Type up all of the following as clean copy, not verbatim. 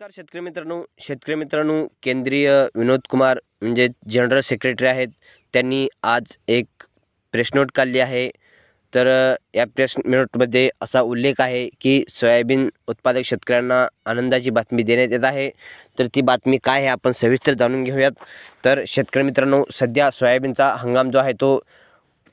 नमस्कार शेतकरी मित्रांनो, केंद्रीय विनोद कुमार म्हणजे जनरल सेक्रेटरी आहेत. त्यांनी आज एक प्रेस नोट काढली आहे. तर या प्रेस नोटमध्ये असा उल्लेख आहे की सोयाबीन उत्पादक शेतकऱ्यांना आनंदाची बातमी देण्यात येत आहे. तर ती बातमी काय आहे आपण सविस्तर जाणून घेऊयात. तर शेतकरी मित्रांनो, सध्या सोयाबीनचा हंगाम जो आहे तो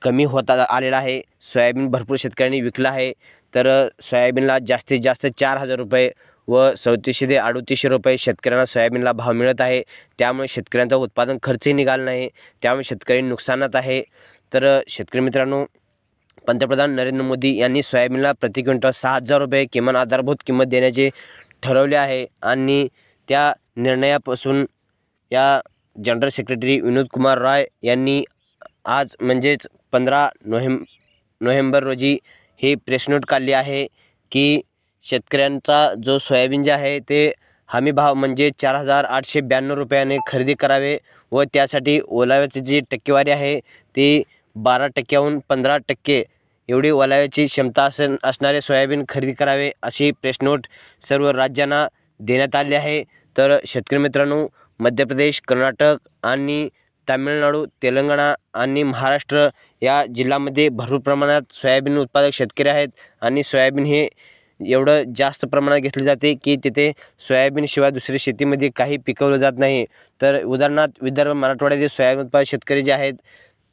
कमी होता आलेला आहे. सोयाबीन भरपूर शेतकऱ्यांनी विकला आहे. तर सोयाबीनला जास्तीत जास्त 4,000 रुपये व 3700 ते 3800 रुपये शेतकऱ्यांना सोयाबीनला भाव मिळत आहे. त्यामुळे शेतकऱ्यांचा उत्पादन खर्चही निघाला नाही. त्यामुळे शेतकरी नुकसानात आहे. तर शेतकरी मित्रांनो, पंतप्रधान नरेंद्र मोदी यांनी सोयाबीनला प्रति क्विंटल 6,000 रुपये किमान आधारभूत किंमत देण्याचे ठरवले आहे. आणि त्या निर्णयापासून या जनरल सेक्रेटरी विनोद कुमार रॉय यांनी आज म्हणजेच 15 नोव्हेंबर रोजी ही प्रेस नोट काढली आहे की शेतकऱ्यांचा जो सोयाबीन जे आहे ते हमी भाव म्हणजे 4,892 रुपयाने खरेदी करावे व त्यासाठी ओलाव्याची जी टक्केवारी आहे ती 12% 15% एवढी ओलाव्याची क्षमता असणारे सोयाबीन खरेदी करावे अशी प्रेस नोट सर्व राज्यांना देण्यात आली आहे. तर शेतकरी मित्रांनो, मध्य प्रदेश, कर्नाटक आणि तामिळनाडू, तेलंगणा आणि महाराष्ट्र या जिल्ह्यामध्ये भरपूर प्रमाणात सोयाबीन उत्पादक शेतकरी आहेत. आणि सोयाबीन हे एवढं जास्त प्रमाणात घेतले जाते की तिथे सोयाबीनशिवाय दुसरी शेतीमध्ये काही पिकवलं जात नाही. तर उदाहरणार्थ विदर्भ, मराठवाड्यातील सोयाबीन उत्पादक शेतकरी जे आहेत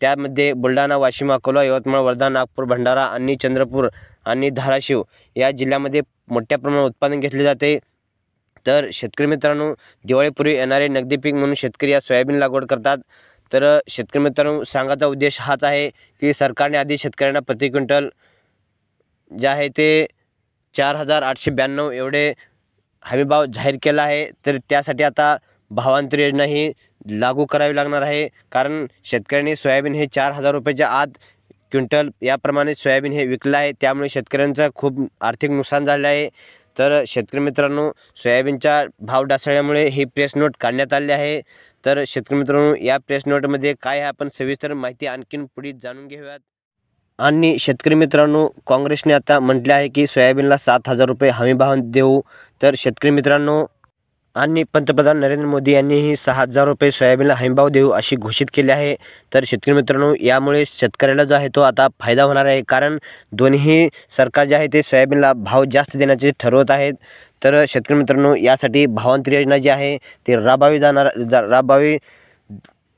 त्यामध्ये बुलढाणा, वाशिम, अकोला, यवतमाळ, वर्धा, नागपूर, भंडारा आणि चंद्रपूर आणि धाराशिव या जिल्ह्यामध्ये मोठ्या प्रमाणात उत्पादन घेतले जाते. तर शेतकरी मित्रांनो, दिवाळीपूर्वी येणारे नगदी पीक म्हणून शेतकरी या सोयाबीन लागवड करतात. तर शेतकरी मित्रांनो, सांगायचा उद्देश हाच आहे की सरकारने आधी शेतकऱ्यांना प्रति क्विंटल जे आहे ते 4,892 एवढे हमीभाव जाहीर केला आहे. तर त्यासाठी आता भावांतर योजना ही लागू करावी लागणार आहे. कारण शेतकऱ्यांनी सोयाबीन हे 4,000 रुपयाच्या आत क्विंटल याप्रमाणे सोयाबीन हे विकलं आहे. त्यामुळे शेतकऱ्यांचं खूप आर्थिक नुकसान झालं आहे. तर शेतकरी मित्रांनो, सोयाबीनचा भाव ढासळल्यामुळे ही प्रेस नोट काढण्यात आली आहे. तर शेतकरी मित्रांनो, या प्रेस नोटमध्ये काय आहे आपण सविस्तर माहिती आणखीन पुढे जाणून घेऊयात. आणि शेतकरी मित्रांनो, काँग्रेसने आता म्हटले आहे की सोयाबीनला 7,000 रुपये हमीभाव देऊ. तर शेतकरी मित्रांनो, आणि पंतप्रधान नरेंद्र मोदी यांनीही 6,000 रुपये सोयाबीनला हमीभाव देऊ अशी घोषित केले आहे. तर शेतकरी मित्रांनो, यामुळे शेतकऱ्याला जो आहे तो आता फायदा होणार आहे. कारण दोन्ही सरकार जे आहे ते सोयाबीनला भाव जास्त देण्याचे ठरवत आहेत. तर शेतकरी मित्रांनो, यासाठी भावांतर योजना जी आहे ती राबवावी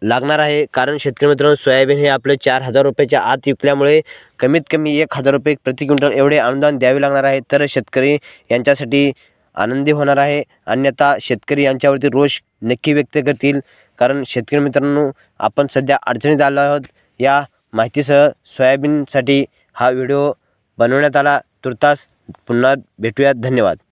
लागणार आहे. कारण शेतकरी मित्रांनो, सोयाबीन हे आपले 4,000 रुपयाच्या आत विकल्यामुळे कमीत कमी 1,000 रुपये प्रति क्विंटल एवढे अनुदान द्यावे लागणार आहे. तर शेतकरी यांच्यासाठी आनंदी होणार आहे. अन्यथा शेतकरी यांच्यावरती रोष नक्की व्यक्त करतील. कारण शेतकरी मित्रांनो, आपण सध्या अडचणीत आलो आहोत. या माहितीसह सोयाबीनसाठी हा व्हिडिओ बनवण्यात आला. तुर्तास पुन्हा भेटूयात. धन्यवाद.